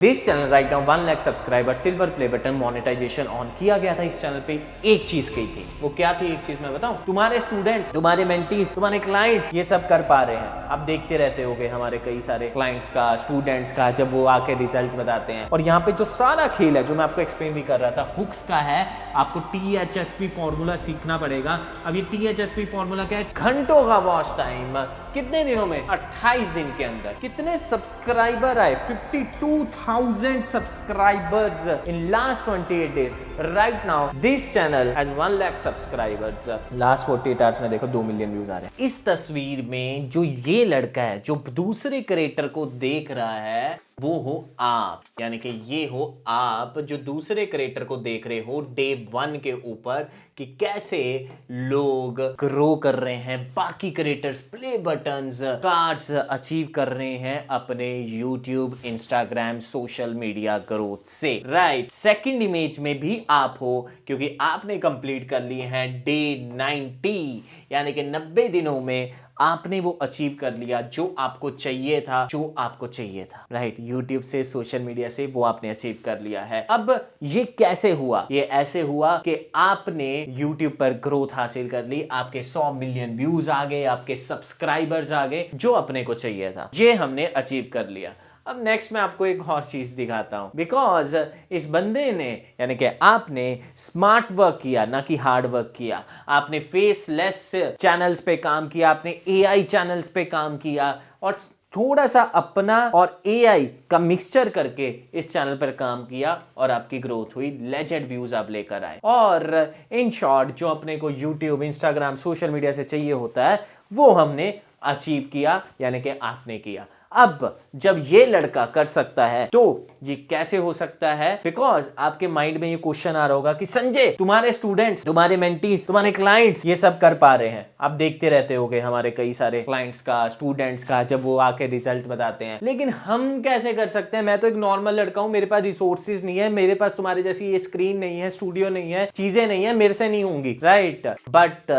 This channel right now 1 lakh subscriber, silver play button, monetization on किया गया था इस चैनल पे। एक चीज कही थी, वो क्या थी एक चीज मैं बताऊं? तुम्हारे स्टूडेंट्स, तुम्हारे मेंटीज, तुम्हारे क्लाइंट्स ये सब कर पा रहे हैं। आप देखते रहते होगे हमारे कई सारे क्लाइंट्स का, स्टूडेंट्स का, जब वो आके रिजल्ट बताते हैं। और यहाँ पे जो सारा खेल है, जो मैं आपको एक्सप्लेन भी कर रहा था, हुक्स का है। आपको THSP फॉर्मूला सीखना पड़ेगा। अब ये THSP फॉर्मूला क्या है? घंटों का वॉच टाइम, कितने दिनों में? 28 दिन के अंदर। कितने सब्सक्राइबर आए? 52,000 subscribers in last 28 days. Right now, this channel has 1 lakh subscribers. Last 48 hours में देखो 2 मिलियन व्यूज आ रहे हैं। इस तस्वीर में जो ये लड़का है, जो दूसरे क्रिएटर को देख रहा है, वो हो आप। यानी कि ये हो आप जो दूसरे क्रिएटर को देख रहे हो डे 1 के ऊपर, कि कैसे लोग ग्रो कर रहे हैं, बाकी creators play buttons, cards achieve कर रहे हैं अपने YouTube, Instagram, social media growth से। राइट, सेकंड इमेज में भी आप हो, क्योंकि आपने कंप्लीट कर लिए हैं डे 90, यानी कि 90 दिनों में आपने वो अचीव कर लिया जो आपको चाहिए था, जो आपको चाहिए था। राइट, यूट्यूब से, सोशल मीडिया से वो आपने अचीव कर लिया है। अब ये कैसे हुआ? ये ऐसे हुआ कि आपने यूट्यूब पर ग्रोथ हासिल कर ली, आपके 100 मिलियन व्यूज आ गए, आपके सब्सक्राइबर्स आ गए, जो अपने को चाहिए था, ये हमने अचीव कर लिया। अब नेक्स्ट मैं आपको एक और चीज दिखाता हूं, बिकॉज इस बंदे ने, यानी कि आपने स्मार्ट वर्क किया, ना कि हार्ड वर्क किया। आपने फेसलेस चैनल्स पे काम किया, आपने AI चैनल्स पे काम किया, और थोड़ा सा अपना और AI का मिक्सचर करके इस चैनल पर काम किया, और आपकी ग्रोथ हुई, लेजेंड व्यूज आप लेकर आए। और इन शॉर्ट, जो अपने को YouTube, इंस्टाग्राम, सोशल मीडिया से चाहिए होता है, वो हमने अचीव किया, यानी कि आपने किया। अब जब ये लड़का कर सकता है, तो ये कैसे हो सकता है? बिकॉज आपके माइंड में ये क्वेश्चन आ रहा होगा कि संजय, तुम्हारे स्टूडेंट्स, तुम्हारे मेंटीज, तुम्हारे क्लाइंट्स ये सब कर पा रहे हैं। आप देखते रहते होगे हमारे कई सारे क्लाइंट्स का, स्टूडेंट्स का, जब वो आके रिजल्ट बताते हैं। लेकिन हम कैसे कर सकते हैं? मैं तो एक नॉर्मल लड़का हूं, मेरे पास रिसोर्सेज नहीं है, मेरे पास तुम्हारे जैसी ये स्क्रीन नहीं है, स्टूडियो नहीं है, चीजें नहीं है, मेरे से नहीं होंगी। राइट, बट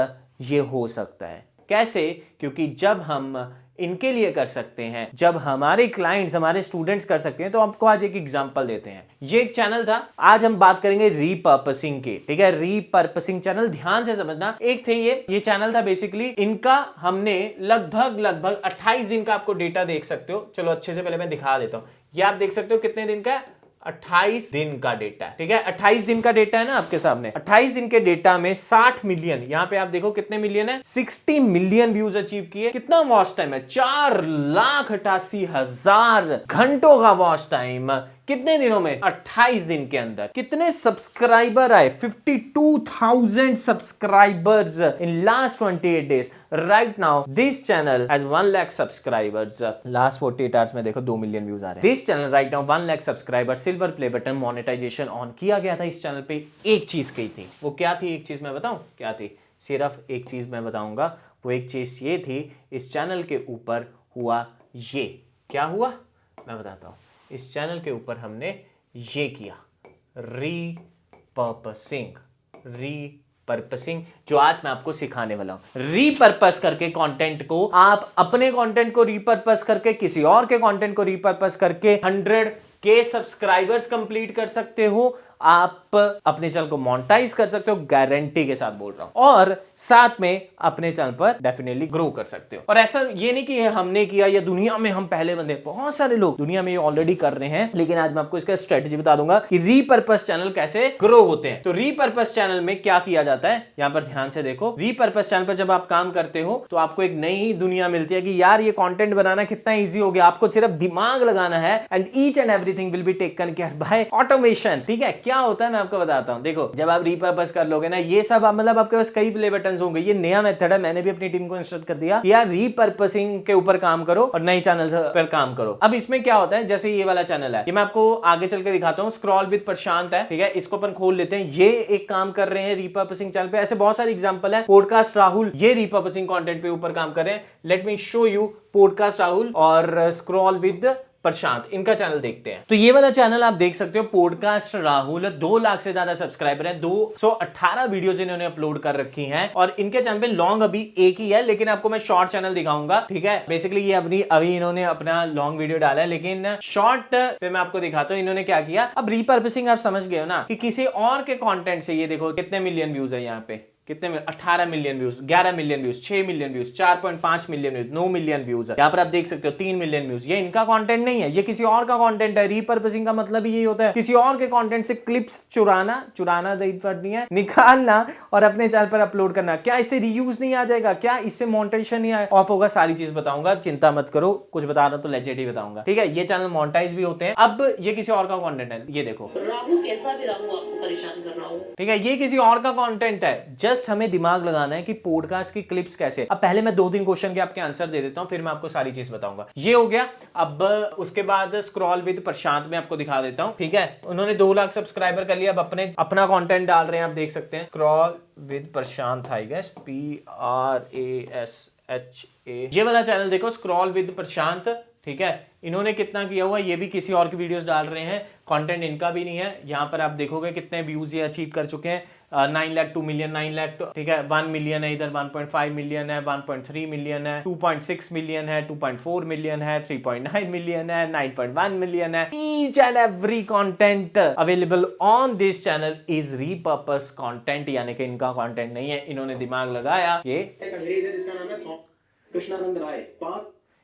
ये हो सकता है। कैसे? क्योंकि जब हम इनके लिए कर सकते हैं, जब हमारे क्लाइंट्स, हमारे स्टूडेंट्स कर सकते हैं, तो आपको आज एक एग्जांपल देते हैं। ये एक चैनल था, आज हम बात करेंगे रीपर्पसिंग की। ठीक है, रीपर्पसिंग चैनल, ध्यान से समझना। एक थे ये चैनल था, बेसिकली इनका हमने लगभग 28 दिन का, आपको डेटा देख सकते हो। चलो अच्छे से पहले मैं दिखा देता हूं। ये आप देख सकते हो कितने दिन का है? 28 दिन का डेटा है। ठीक है, 28 दिन का डेटा है ना आपके सामने। 28 दिन के डेटा में 60 मिलियन, यहां पे आप देखो कितने मिलियन है, 60 मिलियन व्यूज अचीव किए। कितना वॉच टाइम है? 4,88,000 घंटों का वॉच टाइम। कितने दिनों में? 28 दिन के अंदर। कितने सब्सक्राइबर आए? 52,000 subscribers in last 28 days. Right now this channel has 1 lakh subscribers. Last 48 hours में देखो 2 मिलियन व्यूज आ रहे हैं। This channel right now 1 lakh subscriber, silver play button, monetization on किया गया था इस चैनल पे। एक चीज कही थी, वो क्या थी एक चीज मैं बताऊं? क्या थी? सिर्फ एक चीज मैं बताऊंगा। वो एक चीज ये थी, इस चैनल के ऊपर हुआ ये। क्या हुआ मैं बताता हूं। इस चैनल के ऊपर हमने ये किया, रीपर्पसिंग, जो आज मैं आपको सिखाने वाला हूं। रीपर्पस करके कंटेंट को, आप अपने कंटेंट को रीपर्पस करके, किसी और के कंटेंट को रीपर्पस करके 100K सब्सक्राइबर्स कंप्लीट कर सकते हो। आप अपने चैनल को मोनेटाइज कर सकते हो, गारंटी के साथ बोल रहा हूं। और साथ में अपने चैनल पर डेफिनेटली ग्रो कर सकते हो। और ऐसा ये नहीं कि हमने किया या दुनिया में हम पहले बंदे, बहुत सारे लोग दुनिया में ये ऑलरेडी कर रहे हैं। लेकिन आज मैं आपको इसका स्ट्रेटेजी बता दूंगा कि रीपर्पस चैनल कैसे ग्रो होते हैं। तो रीपर्पस चैनल में क्या किया जाता है, यहां पर ध्यान से देखो। रीपर्पस चैनल पर जब आप काम करते हो, तो आपको एक नई दुनिया मिलती है कि यार ये कंटेंट बनाना कितना ईजी हो गया। आपको सिर्फ दिमाग लगाना है, and each and everything will be taken care by automation. ठीक है, क्या होता है मैं आपको बताता हूं। देखो, जब आप रीपर्पस कर लोगे ना, ये सब मतलब आपके पास कई प्ले बटन्स होंगे। ये नया मेथड है, मैंने भी अपनी टीम को इंस्ट्रक्ट कर दिया कि यार रीपर्पसिंग के ऊपर काम करो और नई चैनल पर काम करो। अब इसमें क्या होता है, जैसे ये वाला चैनल है, ये मैं आपको आगे चल के दिखाता हूं। स्क्रॉल विद प्रशांत है, ठीक है, इसको अपन खोल लेते हैं। ये एक काम कर रहे हैं रीपर्पसिंग चैनल पे। ऐसे बहुत सारे एग्जांपल है। पॉडकास्ट राहुल, ये रीपर्पसिंग कंटेंट पे ऊपर काम कर रहे हैं। Let me show you podcast Rahul और स्क्रॉल विद प्रशांत, इनका चैनल देखते हैं। तो ये वाला चैनल आप देख सकते हो, पॉडकास्ट राहुल, 2 लाख से ज्यादा सब्सक्राइबर है, 218 वीडियोस इन्होंने अपलोड कर रखी हैं और इनके चैनल पे लॉन्ग अभी एक ही है, लेकिन आपको मैं शॉर्ट चैनल दिखाऊंगा, ठीक है। बेसिकली ये अभी इन्होंने अपना लॉन्ग वीडियो डाला है, लेकिन शॉर्ट पे मैं आपको दिखाता हूँ इन्होंने क्या किया। अब रीपर्पसिंग आप समझ गए हो ना, कि किसी और के कंटेंट से, ये देखो कितने मिलियन व्यूज है यहाँ पे, कितने 18 million views, 11 million views, 6 million views, 4.5 million views, 9 million views है। यहाँ पर आप देख सकते हो 3 मिलियन व्यूज। ये इनका कंटेंट नहीं है, ये किसी और का कंटेंट है। रीपर्पसिंग का मतलब ही यही होता है, किसी और के कंटेंट से क्लिप्स चुराना नहीं है, निकालना और अपने चैनल पर अपलोड करना। क्या इससे रीयूज नहीं आ जाएगा? क्या इससे मोनेटाइजेशन नहीं ऑफ होगा? सारी चीज बताऊंगा, चिंता मत करो। कुछ बता रहा हूं तो लेजेट ही बताऊंगा, ठीक है। ये चैनल मोनेटाइज भी होते हैं। अब ये किसी और का कंटेंट है, ये देखो राहु, कैसा भी राहु आपको परेशान कर रहा हूं, ठीक है, ये किसी और का कंटेंट है। जस्ट हमें दिमाग लगाना है कि पॉडकास्ट की क्लिप्स कैसे। अब पहले मैं 2-3 क्वेश्चन के आपके आंसर दे देता हूं, फिर मैं आपको सारी चीज बताऊंगा। ये हो गया। अब उसके बाद स्क्रॉल विद प्रशांत में आपको दिखा देता हूं, ठीक है। उन्होंने 2 लाख सब्सक्राइबर कर लिया, अब अपना कंटेंट डाल रहे हैं, आप देख सकते हैं। Scroll with Prashant, I guess PRASHA, ये वाला चैनल देखो, स्क्रॉल विद प्रशांत, ठीक है। इन्होंने कितना किया हुआ, ये भी किसी और की वीडियोस डाल रहे हैं, कंटेंट इनका भी नहीं है। यहाँ पर आप देखोगे कितने व्यूज ये अचीव कर चुके हैं। 9 लाख, 2 मिलियन, 9 लाख, ठीक है, 1 मिलियन है, इधर 1.5 मिलियन है, 1.3 मिलियन है, 2.6 मिलियन है, 2.4 मिलियन है, 3.9 मिलियन है, 9.1 मिलियन है। Each and every content available on this channel is repurposed content, यानी कि इनका कंटेंट नहीं है, इन्होंने दिमाग लगाया। ये एक अंग्रेज है जिसका नाम है कृष्णानंद राय,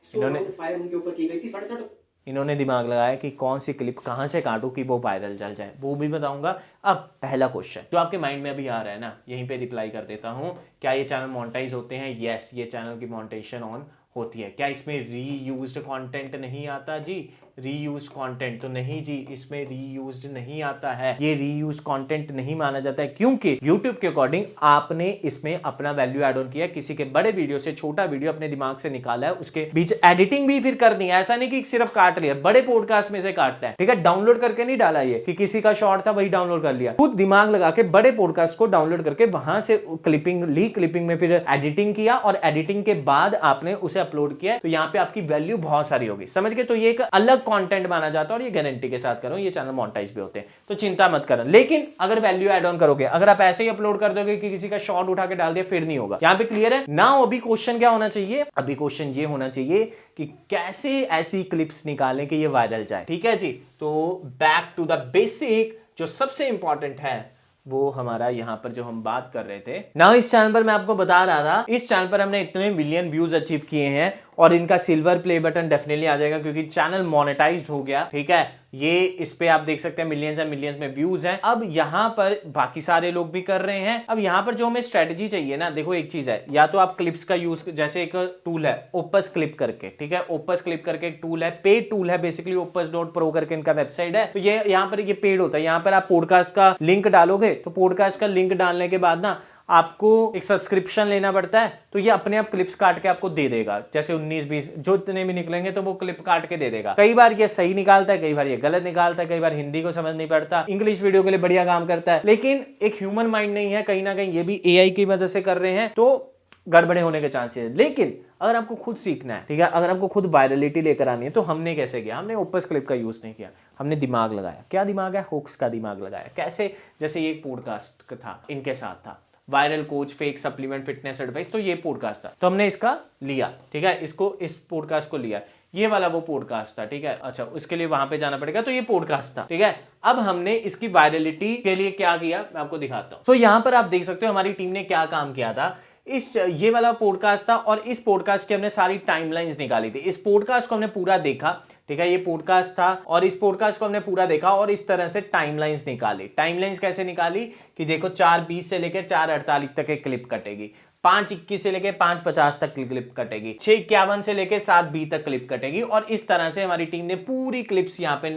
इन्होंने फायर उनके ऊपर की गई थी 67। इन्होंने दिमाग लगाया कि कौन सी क्लिप कहां से काटूं कि वो वायरल चल जाए, वो भी बताऊंगा। अब पहला क्वेश्चन जो आपके माइंड में अभी आ रहा है ना, यहीं पे रिप्लाई कर देता हूं। क्या ये चैनल मोनेटाइज होते हैं? यस, ये चैनल की मोनेटाइजेशन ऑन होती है। क्या इसमें रीयूज्ड कंटेंट नहीं आता जी? रीयूज कंटेंट तो नहीं जी, इसमें रीयूज्ड नहीं आता है, ये रीयूज कंटेंट नहीं माना जाता है, क्योंकि YouTube के अकॉर्डिंग आपने इसमें अपना वैल्यू ऐड ऑन किया। किसी के बड़े वीडियो से छोटा वीडियो अपने दिमाग से निकाला है, उसके बीच एडिटिंग भी फिर करनी है। ऐसा नहीं कि सिर्फ काट लिया, बड़े पॉडकास्ट में से काटता है, ठीक है। डाउनलोड करके नहीं डाला ये कि किसी का शॉर्ट था वही डाउनलोड कर लिया, खुद दिमाग लगा के बड़े पॉडकास्ट को डाउनलोड करके वहां से क्लिपिंग ली, क्लिपिंग में फिर एडिटिंग किया और एडिटिंग के बाद आपने उसे अपलोड किया। तो यहाँ पे आपकी वैल्यू बहुत सारी होगी, समझ गए। तो ये एक अलग कंटेंट माना जाता है और ये गारंटी के साथ करो, ये चैनल मोनेटाइज भी होते हैं, तो चिंता मत करना। लेकिन अगर वैल्यू ऐड ऑन करोगे, अगर आप ऐसे ही अपलोड कर दोगे कि किसी का शॉर्ट उठा के डाल दिया, फिर नहीं होगा। यहाँ पे क्लियर है ना? अभी क्वेश्चन क्या होना चाहिए? अभी क्वेश्चन ये होना चाहिए कि कैसे ऐसी क्लिप्स निकालें कि ये वायरल जाए, ठीक है जी। तो बैक टू द बेसिक, जो सबसे इंपॉर्टेंट है वो हमारा यहाँ पर जो हम बात कर रहे थे ना, इस चैनल पर मैं आपको बता रहा था, इस चैनल पर हमने इतने मिलियन व्यूज अचीव किए हैं और इनका सिल्वर प्ले बटन डेफिनेटली आ जाएगा क्योंकि चैनल मोनेटाइज्ड हो गया, ठीक है। ये इस पे आप देख सकते हैं मिलियंस एंड मिलियंस में व्यूज हैं। अब यहाँ पर बाकी सारे लोग भी कर रहे हैं। अब यहाँ पर जो हमें स्ट्रेटजी चाहिए ना, देखो एक चीज है, या तो आप क्लिप्स का यूज, जैसे एक टूल है ओपस क्लिप करके, ठीक है, ओपस क्लिप करके एक टूल है, पेड टूल है बेसिकली, opus.pro करके इनका वेबसाइट है। तो ये यहाँ पर ये पेड होता है। यहाँ पर आप पॉडकास्ट का लिंक डालोगे तो पॉडकास्ट का लिंक डालने के बाद ना आपको एक सब्सक्रिप्शन लेना पड़ता है, तो ये अपने आप क्लिप्स काट के आपको दे देगा। जैसे 19-20 जो इतने भी निकलेंगे तो वो क्लिप काट के दे देगा। कई बार ये सही निकालता है, कई बार ये गलत निकालता है, कई बार हिंदी को समझ नहीं पड़ता, इंग्लिश वीडियो के लिए बढ़िया काम करता है। लेकिन एक ह्यूमन माइंड नहीं है, कहीं ना कहीं ये भी AI की वजह से कर रहे हैं, तो गड़बड़े होने के चांसेस है। लेकिन अगर आपको खुद सीखना है, ठीक है, अगर आपको खुद वायरलिटी लेकर आनी है, तो हमने कैसे किया? हमने ओपस क्लिप का यूज नहीं किया, हमने दिमाग लगाया। क्या दिमाग है? हुक्स का दिमाग लगाया। कैसे? जैसे ये पॉडकास्ट था, इनके साथ था viral coach, fake supplement, fitness advice, तो ये पॉडकास्ट था, तो हमने इसका लिया, ठीक है, इसको, इस पॉडकास्ट को लिया। ये वाला वो पॉडकास्ट था, ठीक है, अच्छा उसके लिए वहां पे जाना पड़ेगा, तो ये पॉडकास्ट था, ठीक है। अब हमने इसकी वायरलिटी के लिए क्या किया, मैं आपको दिखाता हूं। तो यहां पर आप देख सकते हो हमारी टीम ने क्या काम किया था। ये वाला पॉडकास्ट था और इस पॉडकास्ट की हमने सारी टाइमलाइंस निकाली थी। इस पॉडकास्ट को हमने पूरा देखा, ठीक है, ये पॉडकास्ट था और इस पॉडकास्ट को हमने पूरा देखा और इस तरह से टाइमलाइंस निकाली। टाइमलाइंस कैसे निकाली कि देखो 4:20 से लेकर 4:48 तक एक क्लिप कटेगी, 5:21 से लेकर 5:50 तक क्लिप कटेगी, 6:51 से लेकर 7:20 तक क्लिप कटेगी, और इस तरह से हमारी टीम ने पूरी क्लिप्स यहाँ पे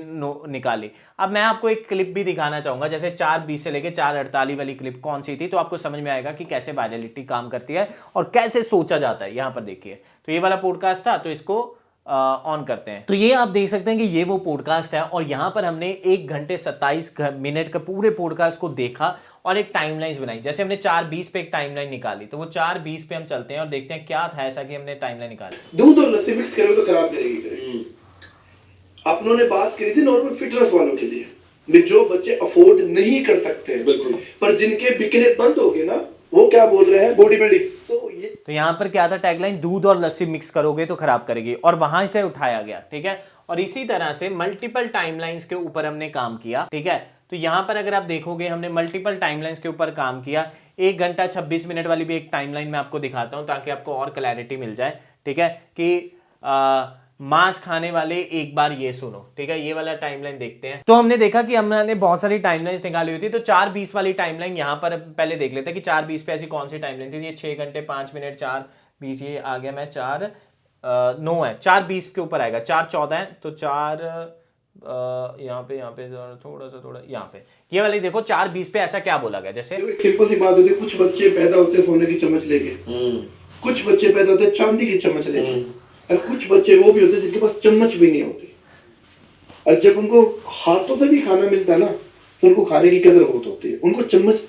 निकाली। अब मैं आपको एक क्लिप भी दिखाना चाहूंगा, जैसे 4:20 से लेकर 4:48 वाली क्लिप कौन सी थी, तो आपको समझ में आएगा कि कैसे वायरलिटी काम करती है और कैसे सोचा जाता है। यहाँ पर देखिए, तो ये वाला पॉडकास्ट था, तो इसको ऑन करते हैं, तो ये आप देख सकते हैं कि ये वो पॉडकास्ट है और यहां पर हमने 1 घंटे 27 मिनट का पूरे पॉडकास्ट को देखा और एक टाइमलाइन बनाई। जैसे हमने 4:20 पे एक टाइमलाइन निकाली, तो वो 4:20 पे हम चलते हैं और देखते हैं क्या था ऐसा कि हमने टाइमलाइन निकाली। दूध और लस्सी मिक्स करोगे तो खराब करेगी। अपनों ने बात करी थी नॉर्मल फिटनेस वालों के लिए भी जो बच्चे अफोर्ड नहीं कर सकते हैं, बिल्कुल। पर जिनके बिकने बंद हो गए ना, वो क्या बोल रहे हैं, बॉडी बिल्डिंग। तो यहाँ पर क्या था टैगलाइन, दूध और लस्सी मिक्स करोगे तो खराब करेगी, और वहां से उठाया गया, ठीक है। और इसी तरह से मल्टीपल टाइमलाइंस के ऊपर हमने काम किया, ठीक है। तो यहाँ पर अगर आप देखोगे हमने मल्टीपल टाइमलाइंस के ऊपर काम किया। 1 घंटा 26 मिनट वाली भी एक टाइमलाइन मैं आपको दिखाता हूँ ताकि आपको और क्लैरिटी मिल जाए, ठीक है। कि मांस खाने वाले एक बार ये सुनो, ठीक है। ये वाला टाइमलाइन देखते हैं। तो हमने देखा कि हमने बहुत सारी टाइमलाइंस निकाली हुई थी। तो 4:20 वाली टाइमलाइन यहाँ पर पहले देख लेते हैं कि 4:20 पे ऐसी कौन सी टाइमलाइन थी। ये 6 घंटे 5 मिनट 4:20, ये आ गया, मैं 4:09 है, 4:20 के ऊपर आएगा, 4:14 है, तो 4 यहाँ पे थोड़ा यहाँ पे ये वाली देखो 4:20 पे ऐसा क्या बोला गया। जैसे एक सिंपल सी बात होती है, कुछ बच्चे पैदा होते हैं सोने की चम्मच लेके, कुछ बच्चे पैदा होते हैं चांदी की चम्मच लेके, और कुछ बच्चे वो भी होते हैं जिनके पास चम्मच भी नहीं होती। और जब उनको हाथों से भी खाना मिलता है ना, तो उनको खाने की कदर बहुत होती है, उनको चम्मच।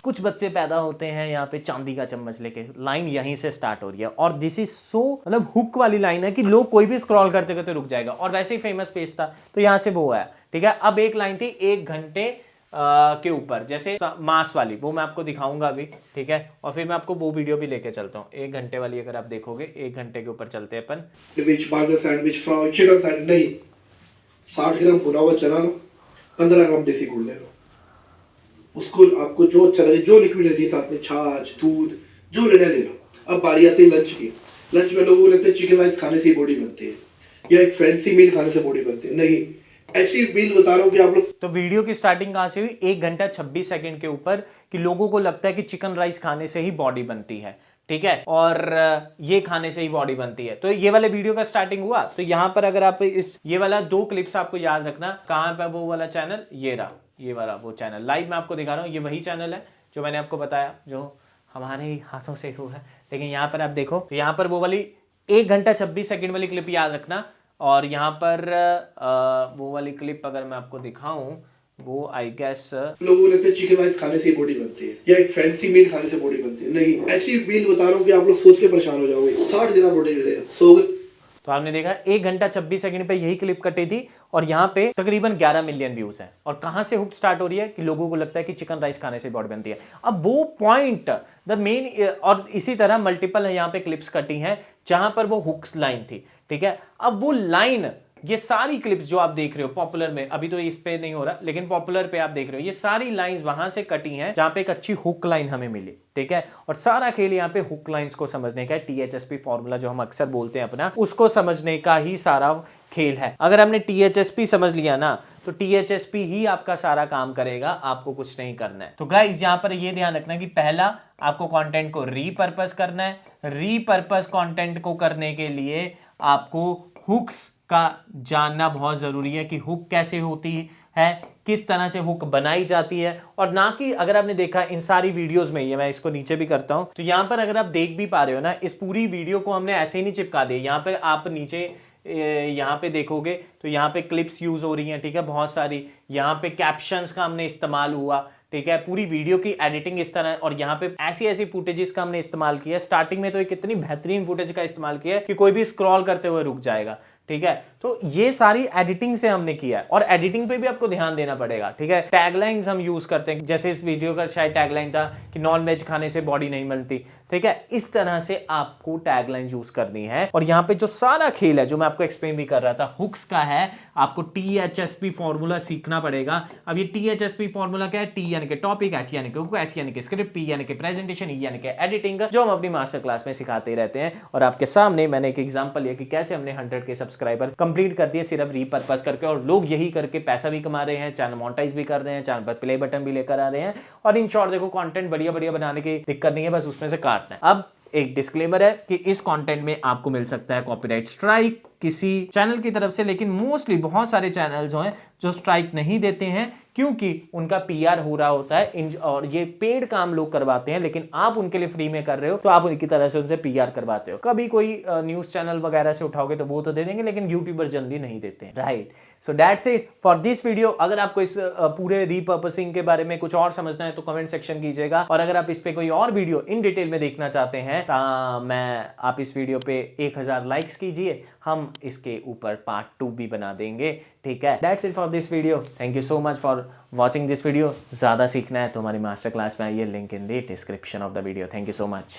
कुछ बच्चे पैदा होते हैं यहाँ पे चांदी का चम्मच लेके। लाइन यहीं से स्टार्ट हो रही है, और दिस इज सो मतलब हुक वाली लाइन है कि लोग कोई भी स्क्रॉल करते करते रुक जाएगा। और वैसे ही फेमस पेज था तो यहाँ से वो आया, ठीक है। अब एक लाइन थी 1 घंटे के ऊपर, जैसे मांस वाली, वो मैं आपको दिखाऊंगा अभी, ठीक है। और फिर मैं आपको वो वीडियो भी लेके चलता हूँ 1 घंटे वाली। अगर आप देखोगे 1 घंटे के ऊपर चलते हैं अपन। Burger sandwich, fry chicken sandwich नहीं, 60 ग्राम भुना हुआ चना लो, 15 ग्राम देसी गुड़ ले लो, उसको आपको जो अच्छा लगे, जो लिक्विड लेनी है साथ में, छाछ दूध जो लेना ले लो। अब बारी आती है लंच की। लंच में लोगों को लगता है चिकन राइस खाने से ही बॉडी बनती है, या एक फैंसी मील खाने से बॉडी बनती है। नहीं, ऐसी मील बता रहा हूँ कि आप लोग। तो वीडियो की स्टार्टिंग कहां से हुई? 1 घंटा 26 सेकंड के ऊपर, कि लोगों को लगता है कि चिकन राइस खाने से ही बॉडी बनती है, ठीक है, और ये खाने से ही बॉडी बनती है। तो ये वाले वीडियो का स्टार्टिंग हुआ। तो यहां पर अगर आप इस ये वाला 2 क्लिप्स आपको याद रखना, कहां पर वो वाला चैनल, ये रहा, ये वाला वो चैनल लाइव मैं आपको दिखा रहा हूँ। ये वही चैनल है जो मैंने आपको बताया, जो हमारे ही हाथों से हुआ है। लेकिन यहाँ पर आप देखो, तो यहाँ पर वो वाली 1 घंटा 26 सेकंड वाली क्लिप याद रखना। और यहाँ पर वो वाली क्लिप अगर मैं आपको दिखाऊं, वो आई गेस लोगों को लगता है चिकन राइस खाने से ही बॉडी बनती है, या एक फैंसी मील खाने से बॉडी बनती है। नहीं, ऐसी मील बता रहा हूँ कि आप लोग सोच के परेशान हो जाओगे। 60 ग्राम बॉडी ले, 100। तो आपने देखा 1 घंटा 26 सेकंड पे यही क्लिप कटी थी, और यहाँ पे तकरीबन 11 मिलियन व्यूज हैं। और कहां से हुक स्टार्ट हो रही है कि लोगों को लगता है कि चिकन राइस खाने से बॉडी बनती है। अब वो पॉइंट द मेन, और इसी तरह मल्टीपल यहाँ पे क्लिप्स कटी हैं जहां पर वो हुक्स लाइन थी, ठीक है। अब वो लाइन, ये सारी क्लिप्स जो आप देख रहे हो पॉपुलर में, अभी तो इस पे नहीं हो रहा, लेकिन पॉपुलर पे आप देख रहे हो, ये सारी लाइंस वहां से कटी हैं जहां पे एक अच्छी हुक लाइन हमें मिली, ठीक है। और सारा खेल यहाँ पे हुक लाइंस को समझने का है। THSP फॉर्मूला जो हम अक्सर बोलते हैं अपना, उसको समझने का ही सारा खेल है। अगर हमने THSP समझ लिया ना, तो THSP ही आपका सारा काम करेगा, आपको कुछ नहीं करना है। तो गाइज यहाँ पर ये ध्यान रखना कि पहला आपको कंटेंट को रीपर्पस करना है। रीपर्पस कंटेंट को करने के लिए आपको हुक्स का जानना बहुत जरूरी है कि हुक कैसे होती है, किस तरह से हुक बनाई जाती है। और ना कि अगर आपने देखा इन सारी वीडियोस में, ये मैं इसको नीचे भी करता हूं, तो यहां पर अगर आप देख भी पा रहे हो ना, इस पूरी वीडियो को हमने ऐसे ही नहीं चिपका दिया। यहां पर आप नीचे यहाँ पे देखोगे तो यहाँ पे क्लिप्स यूज हो रही हैं, ठीक है, बहुत सारी। यहाँ पे कैप्शंस का हमने इस्तेमाल हुआ, ठीक है। पूरी वीडियो की एडिटिंग इस तरह, और यहाँ पे ऐसी ऐसी फुटेजेस का हमने इस्तेमाल किया। स्टार्टिंग में तो एक इतनी बेहतरीन फुटेज का इस्तेमाल किया कि कोई भी स्क्रॉल करते हुए रुक जाएगा, ठीक है। तो ये सारी एडिटिंग से हमने किया है, और एडिटिंग पे भी आपको ध्यान देना पड़ेगा, ठीक है। टैगलाइंस हम यूज करते हैं, जैसे इस वीडियो का शायद टैगलाइन था कि नॉन वेज खाने से बॉडी नहीं बनती, ठीक है। इस तरह से आपको टैगलाइन यूज करनी है। और यहाँ पे जो सारा खेल है, जो मैं आपको एक्सप्लेन भी कर रहा था, हुक्स का है, आपको THSP फॉर्मूला सीखना पड़ेगा। अब ये THSP फॉर्मूला क्या है? T यानी कि टॉपिक, H यानी कि हुक, S यानी कि स्क्रिप्ट, P यानी कि प्रेजेंटेशन, E यानी कि एडिटिंग, जो हम अपनी मास्टर क्लास में सिखाते रहते हैं। और आपके सामने मैंने एक एग्जांपल लिया कि कैसे हमने 100 के सब्सक्राइबर कंप्लीट कर दिए सिर्फ रीपर्पस करके, और लोग यही करके पैसा भी कमा रहे हैं, चैनल मोनेटाइज भी कर रहे हैं, चैनल पर प्ले बटन भी लेकर आ रहे हैं। और इन शॉर्ट देखो, कंटेंट बढ़िया बढ़िया बनाने की दिक्कत नहीं है, बस उसमें से काटना है। अब एक डिस्क्लेमर है कि इस कंटेंट में आपको मिल सकता है कॉपीराइट स्ट्राइक किसी चैनल की तरफ से, लेकिन मोस्टली बहुत सारे चैनल्स हैं जो स्ट्राइक नहीं देते हैं, क्योंकि उनका PR हो रहा होता है, और ये पेड काम लोग करवाते हैं, लेकिन आप उनके लिए फ्री में कर रहे हो, तो आप उनकी तरह से उनसे PR करवाते हो। कभी कोई न्यूज चैनल वगैरह से उठाओगे तो वो तो दे देंगे, लेकिन यूट्यूबर जल्दी नहीं देते हैं, right. So that's it for this video. अगर आपको इस पूरे रीपर्पसिंग के बारे में कुछ और समझना है तो कमेंट सेक्शन कीजिएगा, और अगर आप इस पे कोई और वीडियो इन डिटेल में देखना चाहते हैं तो आप इस वीडियो पे 1000 लाइक्स कीजिए। हम हम इसके ऊपर पार्ट 2 भी बना देंगे, ठीक है। That's it for this video, thank you so much for watching this video. ज़्यादा सीखना है तो हमारी मास्टर क्लास में आइए, link in the description of the video. Thank you so much.